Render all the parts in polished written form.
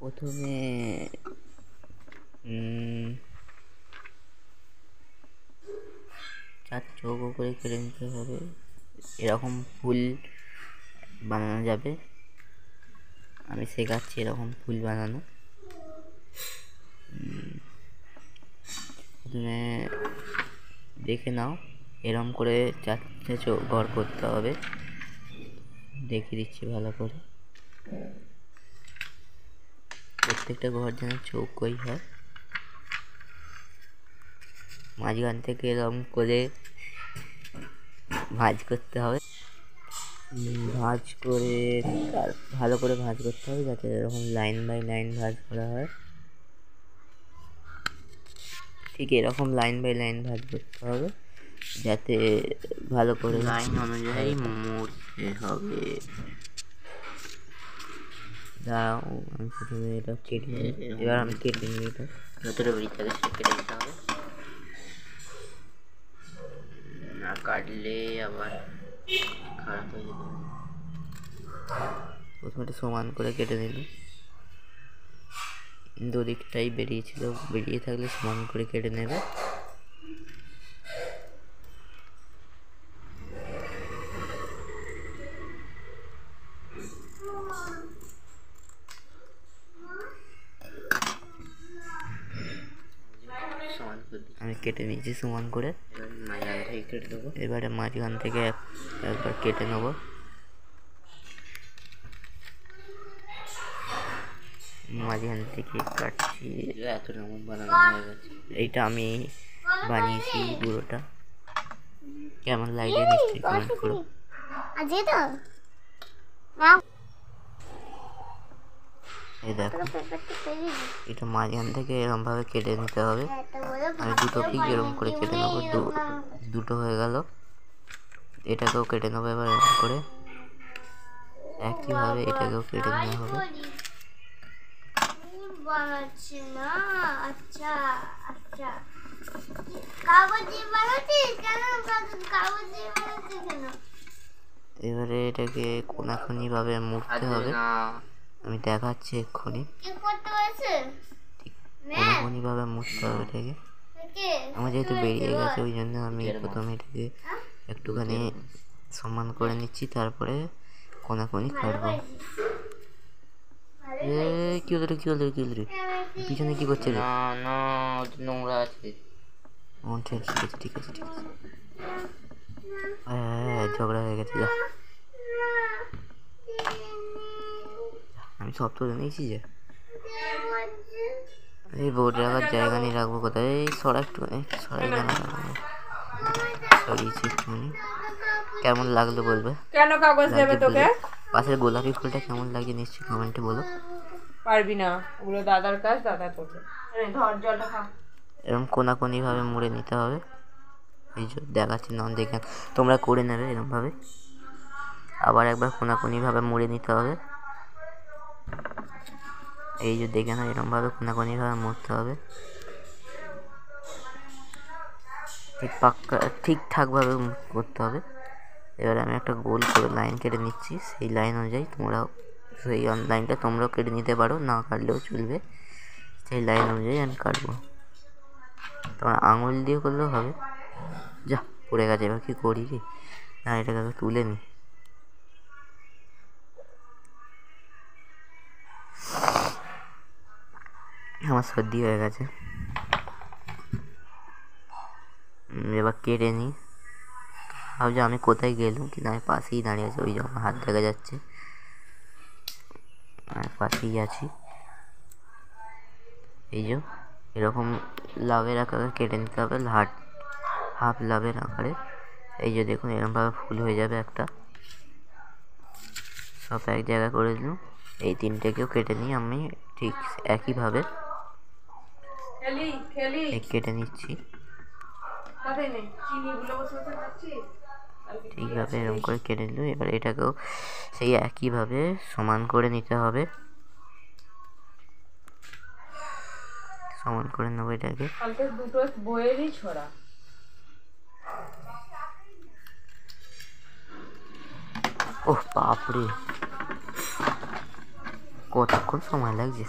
প্রথমে চার চৌকো করে কেটে নিতে হবে। এরকম ফুল বানানো যাবে, আমি শেখাচ্ছি এরকম ফুল বানানো। প্রথমে দেখে নাও, এরকম করে চারটে ঘর করতে হবে। দেখিয়ে দিচ্ছি ভালো করে, প্রত্যেকটা ঘর যেন চৌকোই হয়। মাঝখান থেকে এরকম করে ভাঁজ করতে হবে, ভাঁজ করে ভালো করে ভাঁজ করতে হবে যাতে এরকম লাইন বাই লাইন ভাঁজ করা হয়। ঠিক এরকম লাইন বাই লাইন ভাঁজ করতে হবে যাতে ভালো করে লাইন অনুযায়ী মুড়তে হবে। দাঁড়াও, আমি প্রথমে এটা কেটে নিই। এবার আমি কেটে নিই, এটা যতটা বেরিয়ে থাকে সেটা কেটে নিতে হবে, না কাটলে আবার খারাপ হয়ে যেতে পারে। প্রথমে এটা সমান করে কেটে নিল, দুদিকটাই বেরিয়েছিল, বেরিয়ে থাকলে সমান করে কেটে নেবে। আমি কেটে নিয়েছি সমান করে, মাঝখান থেকে কেটে দেবো। এবারে মাঝখান থেকে একবার কেটে নেবো। মাঝখান থেকে কাটছি, এত রকম বানানো হয়ে গেছে। এইটা আমি বানিয়েছি পুরোটা, কেমন লাগছে নিশ্চয়ই কমেন্ট করো। এই দেখো, এটা মাঝখান থেকে এরকম ভাবে কেটে নিতে হবে। আমি দুটো পিক এরকম করে কেটে নেবো, দুটো হয়ে গেল। এটাকেও কেটে নেবো এবার এরকম করে, একইভাবে এটাকেও কেটে নেওয়া হবে। এবারে এটাকে কোনাকুনি ভাবে মুড়তে হবে, আমি দেখাচ্ছি এক্ষুনি। কোনাকুনি ভাবে মুড়তে হবে এটাকে। আমার যেহেতু বেরিয়ে গেছে ওই জন্য আমি প্রথমে এটাকে একটুখানি সমান করে নিচ্ছি, তারপরে কোনাকুনি কাটবো। কি হলো রে, কি হলো রে, কি হলো রে, পিছনে কি করছে রে? না নোংরা আছে। ও ঠিক আছে, ঠিক আছে, ঠিক আছে। হ্যাঁ, ঝগড়া হয়ে গেছে। যা, আমি সব তুলে নিয়েছি। যে এই বোর্ড রাখার জায়গা নিয়ে রাখবো কোথায়? এই সরা একটুখানি, সরাই জানা সরিয়েছি একটুখানি। কেমন লাগলো বলবে? কেন কাগজ দেবে তোকে? পাশের গোলাপি ফুলটা কেমন লাগে নিশ্চয়ই কমেন্টে বলো। পারবি না, ওগুলো দাদার কাজ, দাদা করবে। ধর জলটা খা। এরকম কোনাকুনি ভাবে মুড়ে নিতে হবে। এই যে দেখাচ্ছি না, দেখে তোমরা করে নেবে এরকম ভাবে। আবার একবার কোনাকুনি ভাবে মুড়ে নিতে হবে। এই যে দেখে না, এরকম ভাবে কোনাকুনি ভাবে মুড়তে হবে, ঠিক পাক্কা ঠিকঠাক ভাবে করতে হবে। এবারে আমি একটা গোল করে লাইন কেটে নিচ্ছি, সেই লাইন অনুযায়ী তোমরাও সেই লাইনটা তোমরাও কেটে নিতে পারো, না কাটলেও চলবে। সেই লাইন অনুযায়ী আমি কাটবো, তোমার আঙুল দিয়ে করলেও হবে। যা, পড়ে গেছে, এবার কি করি রে? না, এটাকে আগে তুলে নি। আমার সর্দি হয়ে গেছে, এবার কেটে নিই। ভাবছি আমি কোথায় গেলাম, কিন্তু আমি পাশেই দাঁড়িয়ে আছি, ওই জন্য হাত দেখা যাচ্ছে, আর পাশেই আছি। এই যে এরকম লাভের আকারে কেটে নিতে হবে, হাফ লাভের আকারে। এই যে দেখুন, এরকমভাবে ফুল হয়ে যাবে একটা। সব এক জায়গায় করে দিলাম। এই তিনটেকেও কেটে নিই আমি ঠিক একইভাবে কেটে নিচ্ছি। ঠিকভাবে এরকম করে কেটে নিল। এবার এটাকেও সেই একইভাবে সমান করে নিতে হবে, সমান করে নেবো এটাকে। দুটো বইয়েরই ছড়া। ওহ বাপরে, কতক্ষণ সময় লাগছে।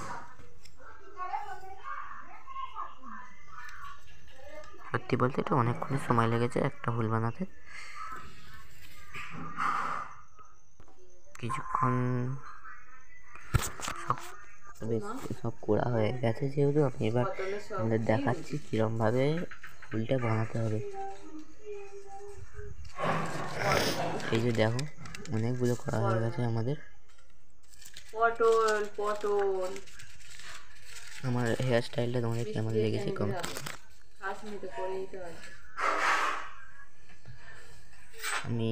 সত্যি বলতে এটা অনেকক্ষণ সময় লেগেছে একটা ফুল বানাতে। কিছুক্ষণ সব করা হয়ে গেছে, যেহেতু আমি এবার আপনাদের দেখাচ্ছি কীরমভাবে ফুলটা বানাতে হবে। এই যে দেখো অনেকগুলো করা হয়ে গেছে আমাদের। পটল আমার হেয়ার স্টাইলটা তোমাদের কেমন লেগেছে আমি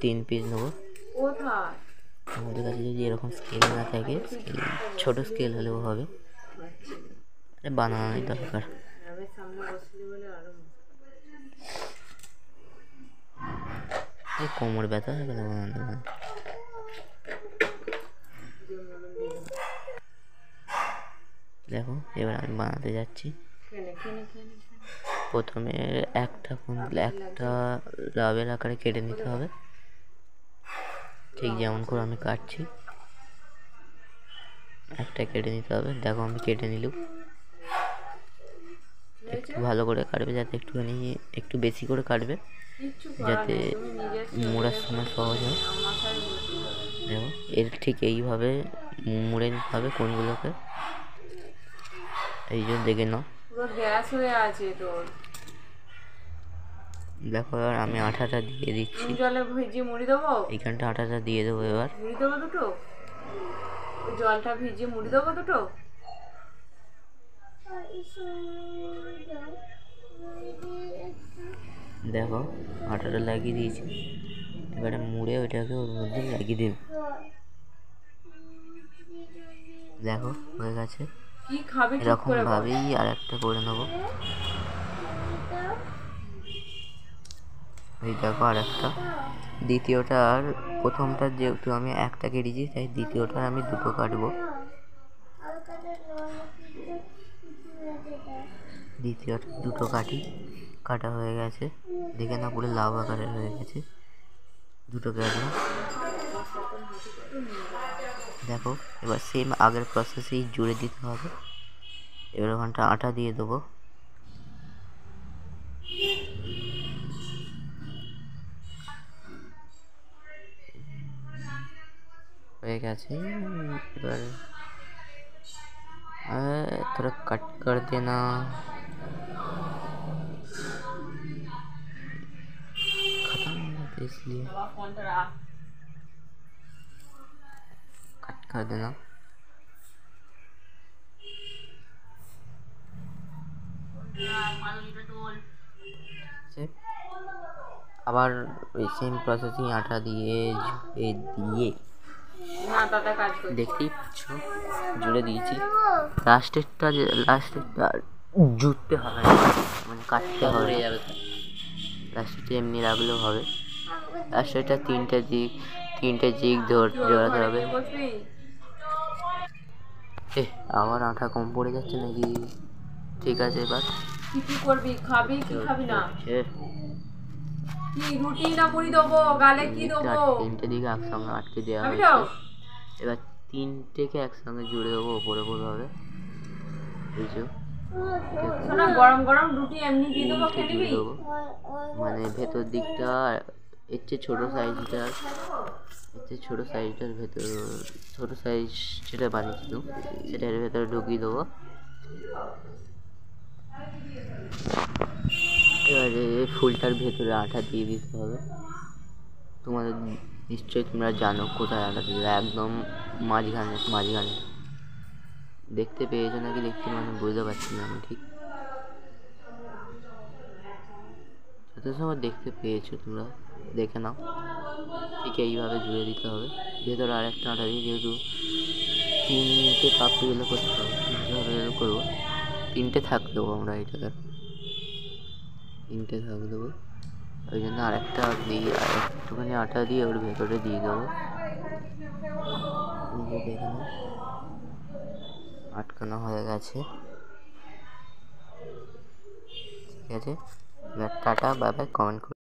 3 পিস নেবো। আমাদের কাছে যদি এরকম স্কেল না থাকে, স্কেল ছোটো স্কেল হলেও হবে, বানানোই দরকার। এই কোমর ব্যথা হয়ে গেলে বানানো না। দেখো এবার আমি বানাতে যাচ্ছি। প্রথমে একটা লাভের আকারে কেটে নিতে হবে, ঠিক যেমন করে আমি কাটছি একটা কেটে নিতে হবে। দেখো আমি কেটে নিলাম। একটু ভালো করে কাটবে, যাতে একটু বেশি করে কাটবে, যাতে মোড়ার সময় সহজ হয়। দেখো এর ঠিক এইভাবে মুড়ে নিতে হবে কোনগুলোকে, এই জন্য দেখে নাও। গ্যাস হয়ে আছে তোর। দেখো এবার আমি আটাটা দিয়ে দিচ্ছি, জলে ভিজিয়ে মুড়ি দেবো। এইখানটা আটাটা দিয়ে দেবো। এবার মুড়ি দেবো দুটো, জলটা ভিজিয়ে মুড়ি দেবো দুটো। দেখো আটাটা লাগিয়ে দিয়েছি, এবারে মুড়ে ওইটাকে ওর মধ্যে লাগিয়ে দিন। দেখো হয়ে গেছে। এরকম ভাবেই আর একটা করে নেবো। এই দেখো আর একটা, দ্বিতীয়টার প্রথমটার যেহেতু আমি একটা কেটেছি, তাই দ্বিতীয়টার আমি দুটো কাটবো। দ্বিতীয়টা দুটো কাটা হয়ে গেছে, দেখে না পুরো লাভ আকারের হয়ে গেছে। দুটো কাটবো। দেখো এবার সেম আগের প্রসেসেই জুড়ে দিতে হবে। এবার ওখানটা আটা দিয়ে দেবো। হয়ে গেছে। এবার थोड़ा कट कर देना। खत्म हो गया था इसलिए कट कर देना। আবার ওই সেম প্রসেসিং আটা দিয়ে দেখতেই পাচ্ছ জুড়ে দিয়েছি। লাস্টেরটা জুড়তে হবে, মানে কাটতে হবে। লাস্টেরটা এমনি রাখলেও হবে। লাস্টেরটা তিনটে জিগ জোড়াতে হবে। আবার আটা কম পড়ে যাচ্ছে নাকি? ঠিক আছে, এবার কি করবি? খাবি কি খাবি না? কি রুটি না মুড়ি দেবো? গালে কি দেবো? তিনটে দিকে একসঙ্গে আটকে দেওয়া হয়েছে। এবার তিনটেকে একসঙ্গে জুড়ে দেবো ওপরে হবে, বুঝছো? গরম গরম রুটি এমনি দিয়ে দেবো, খেয়ে নিবি? মানে ভেতর দিকটা এর চেয়ে ছোটো সাইজটার ভেতর ছোটো সাইজ যেটা বানিয়েছিল সেটার ভেতরে ঢুকিয়ে দেবো। এবারে ফুলটার ভেতরে আটা দিয়ে দিতে হবে। তোমাদের নিশ্চয়ই তোমরা জানো কোথায় আটা দিলে, একদম মাঝখানে দেখতে পেয়েছো নাকি দেখতে মানে বুঝতে পারছি না আমি ঠিক। যত সময় দেখতে পেয়েছো তোমরা দেখে নাও। ঠিক এইভাবে জুড়ে দিতে হবে। ভেতরে আরেকটা আটা দিয়ে, যেহেতু তিনটে পাপড়িগুলো করতে হবে, করবো তিনটে থাক দেবো আমরা এটাকে, তিনটে থাক দেবো। ওই জন্য আরেকটা দিয়ে একটুখানি আটা দিয়ে ওর ভেতরে দিয়ে দেবো। দেখে নাও আটকানো হয়ে গেছে। ঠিক আছে, টাটা, বাই বাই, কমেন্ট